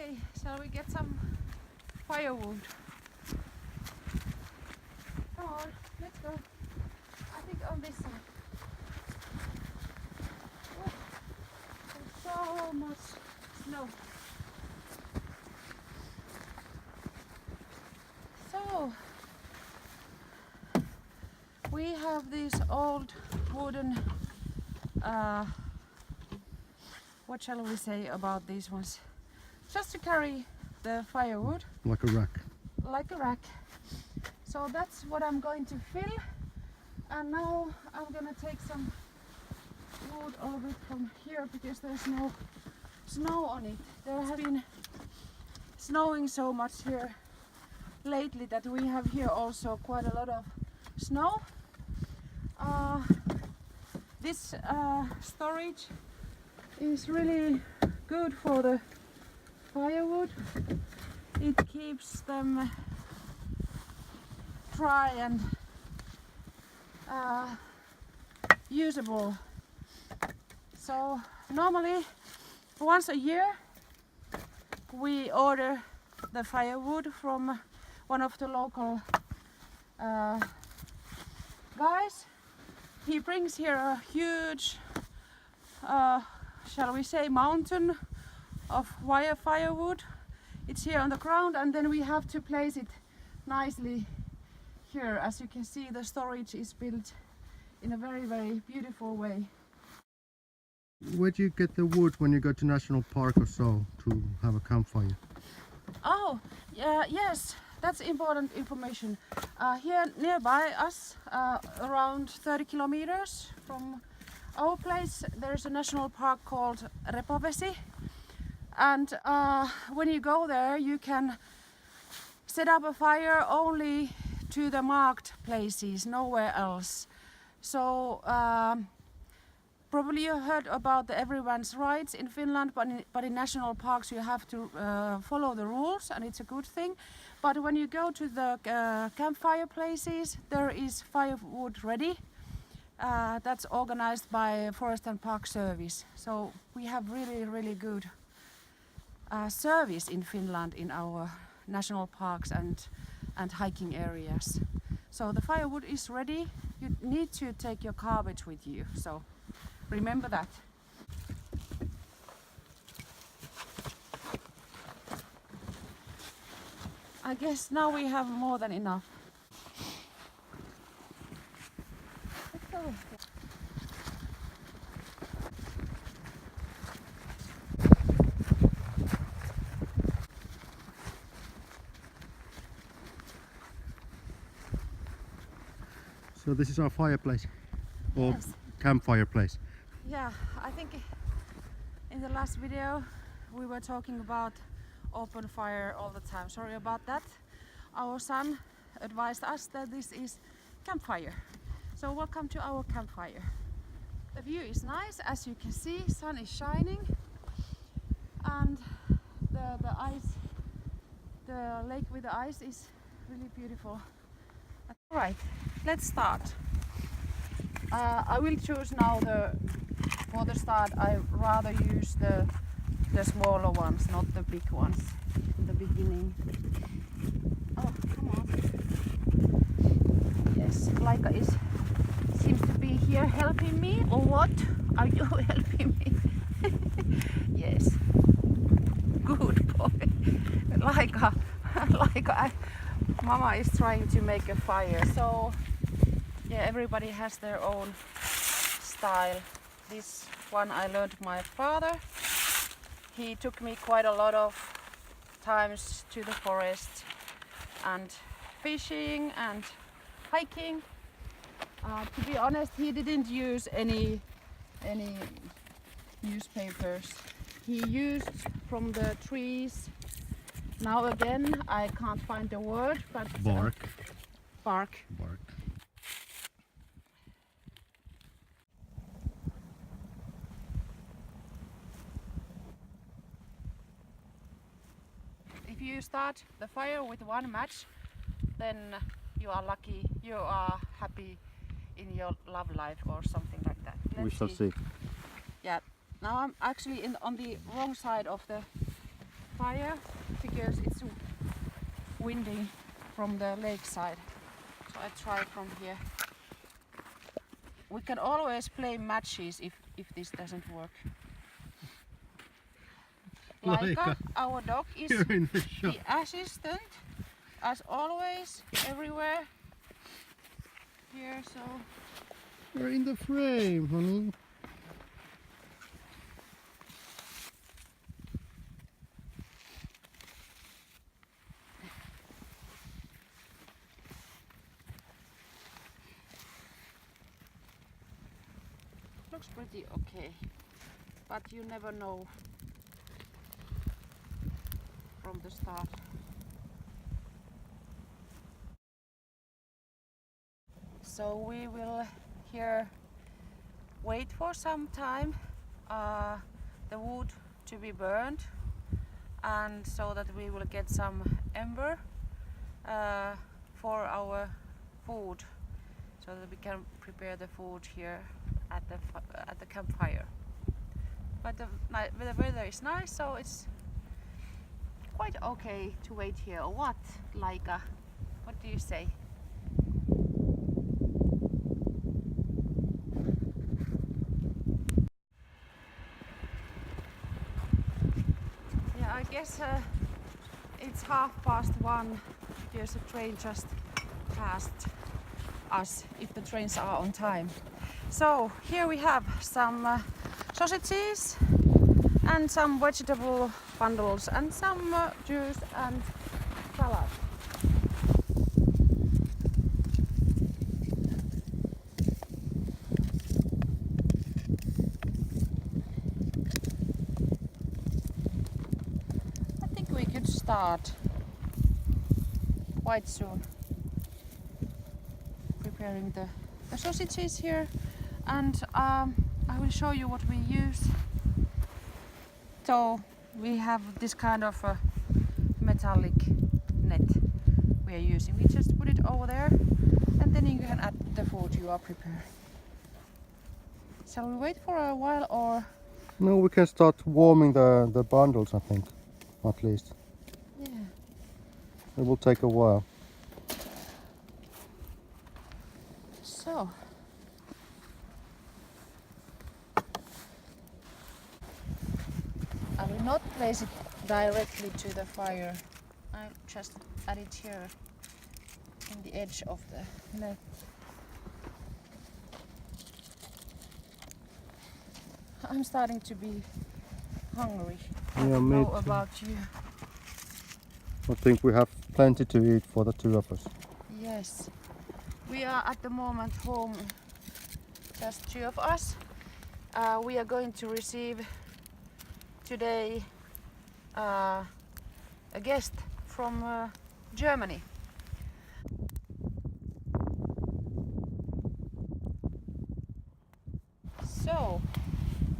Okay, shall we get some firewood? Come on, let's go. I think on this side. Oh, there's so much snow. So, we have these old wooden, what shall we say about these ones? Just to carry the firewood. Like a rack. Like a rack. So that's what I'm going to fill. And now I'm gonna take some wood over from here because there's no snow on it. There has been snowing so much here lately that we have here also quite a lot of snow. This storage is really good for the firewood. It keeps them dry and usable. So normally once a year we order the firewood from one of the local guys. He brings here a huge, shall we say, mountain of firewood. It's here on the ground, and then we have to place it nicely here. As you can see, the storage is built in a very, very beautiful way. Where do you get the wood when you go to national park or so to have a campfire? Oh, yes, that's important information. Here nearby us, around 30 kilometers from our place, there's a national park called Repovesi. And when you go there, you can set up a fire only to the marked places, nowhere else. So probably you heard about the everyone's rights in Finland, but in national parks you have to follow the rules, and it's a good thing. But when you go to the campfire places, there is firewood ready. That's organized by Forest and Park Service. So we have really, really good service in Finland in our national parks and hiking areas. So the firewood is ready. You need to take your garbage with you, so remember that. I guess now we have more than enough. Let's go. So this is our fireplace, or Yes. campfire place. Yeah, I think in the last video we were talking about open fire all the time. Sorry about that. Our son advised us that this is campfire. So welcome to our campfire. The view is nice, as you can see, sun is shining, and the ice, the lake with the ice is really beautiful. Alright, let's start. I will choose now for the start, I rather use the smaller ones, not the big ones in the beginning. Oh, come on. Yes, Laika seems to be here helping me, or what? Are you helping me? Yes. Good boy. Laika, Mama is trying to make a fire. So yeah, everybody has their own style. This one I learned my father. He took me quite a lot of times to the forest and fishing and hiking. To be honest, he didn't use any newspapers. He used from the trees. Now again, I can't find the word, but Bark. Bark. Bark. If you start the fire with one match, then you are lucky, you are happy in your love life or something like that. We shall see. Yeah, now I'm actually on the wrong side of the fire because it's windy from the lakeside. So I try from here. We can always play matches if this doesn't work. Laika, our dog, is Here in the shop. the assistant, as always, everywhere. Here, so You're in the frame, honey. looks pretty okay, but you never know from the start. So we will here wait for some time the wood to be burned, and so that we will get some ember for our food, so that we can prepare the food here at the campfire. But the weather is nice, so it's quite okay to wait here. Or what, Laika? What do you say? Yeah, I guess it's 1:30 because the train just passed us, if the trains are on time. So here we have some sausages and some vegetable bundles and some juice and salad. I think we could start quite soon preparing the sausages here, and I will show you what we use. So we have this kind of a metallic net we are using. We just put it over there, and then you can add the food you are preparing. Shall we wait for a while, or? No, we can start warming the bundles, I think, at least. Yeah. It will take a while. So. I will not place it directly to the fire. I just add it here in the edge of the net. I'm starting to be hungry. I Yeah, don't me know too. about you. I think we have plenty to eat for the two of us. Yes. We are at the moment home, just two of us. We are going to receive today a guest from Germany. So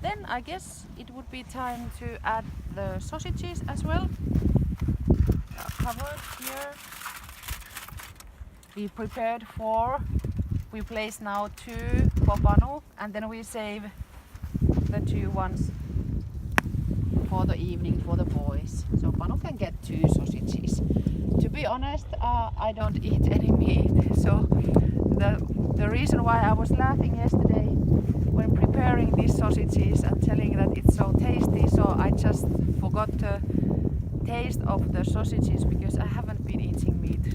then I guess it would be time to add the sausages as well. Covered here. We prepared 4. We place now 2 for Panu, and then we save the 2 ones for the evening for the boys. So Panu can get 2 sausages. To be honest, I don't eat any meat. So the reason why I was laughing yesterday when preparing these sausages and telling that it's so tasty, so I just forgot the taste of the sausages, because I haven't been eating meat,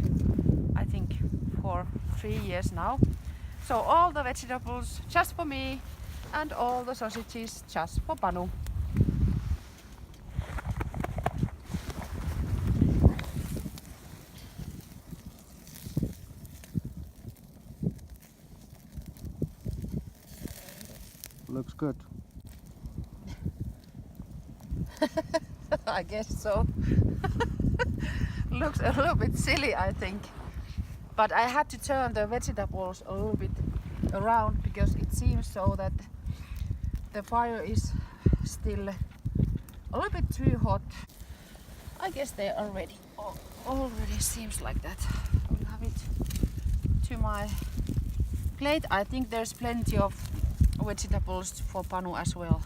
I think, for 3 years now. So all the vegetables just for me, and all the sausages just for Panu. Looks good. I guess so. Looks a little bit silly, I think. But I had to turn the vegetables a little bit around, because it seems so that the fire is still a little bit too hot. I guess they are ready. Already seems like that. I will have it to my plate. I think there's plenty of vegetables for Panu as well.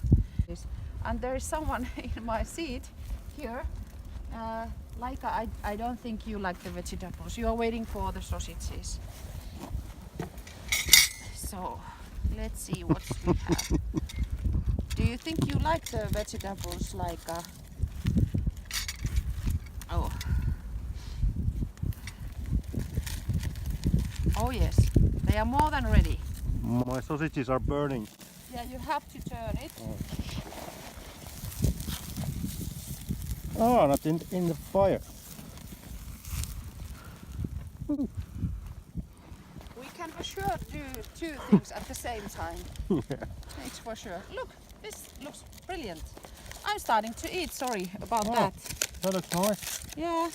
And there is someone in my seat here. Laika, I don't think you like the vegetables. You are waiting for the sausages. So, let's see what we have. Do you think you like the vegetables, Laika? Oh. Oh yes, they are more than ready. My sausages are burning. Yeah, you have to turn it. Oh, not in the fire. We can for sure do two things at the same time. Yeah. It's for sure. Look, this looks brilliant. I'm starting to eat, sorry about Oh. that. That looks nice. Yeah,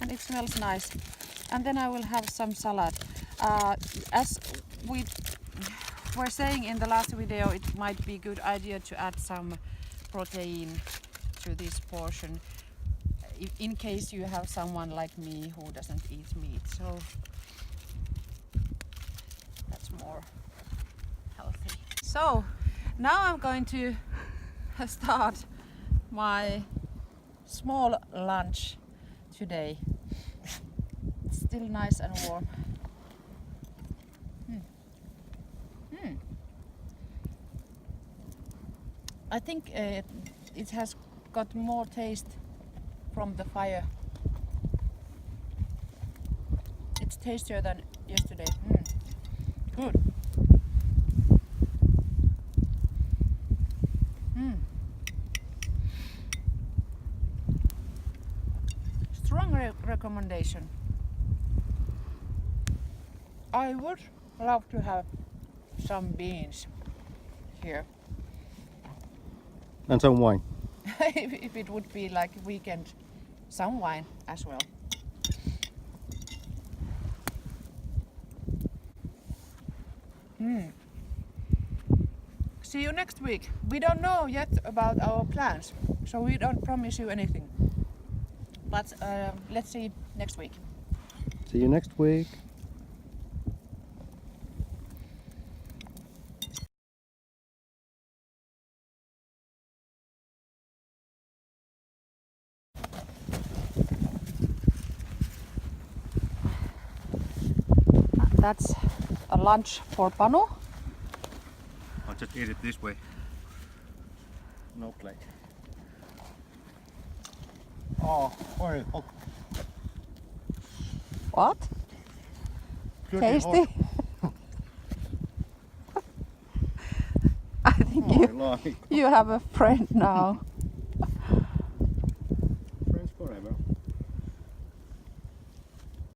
and it smells nice. And then I will have some salad. As we were saying in the last video, it might be a good idea to add some protein to this portion in case you have someone like me who doesn't eat meat. So that's more healthy. So now I'm going to start my small lunch today. It's still nice and warm. I think it has got more taste from the fire. It's tastier than yesterday. Good. Strong recommendation. I would love to have some beans here. And some wine. If it would be like a weekend, some wine as well. See you next week. We don't know yet about our plans, so we don't promise you anything. But let's see next week. See you next week. That's a lunch for Panu. I'll just eat it this way. No plate. Oh, very hot. What? Pretty Tasty? hot. I think Oh, I like. you have a friend now.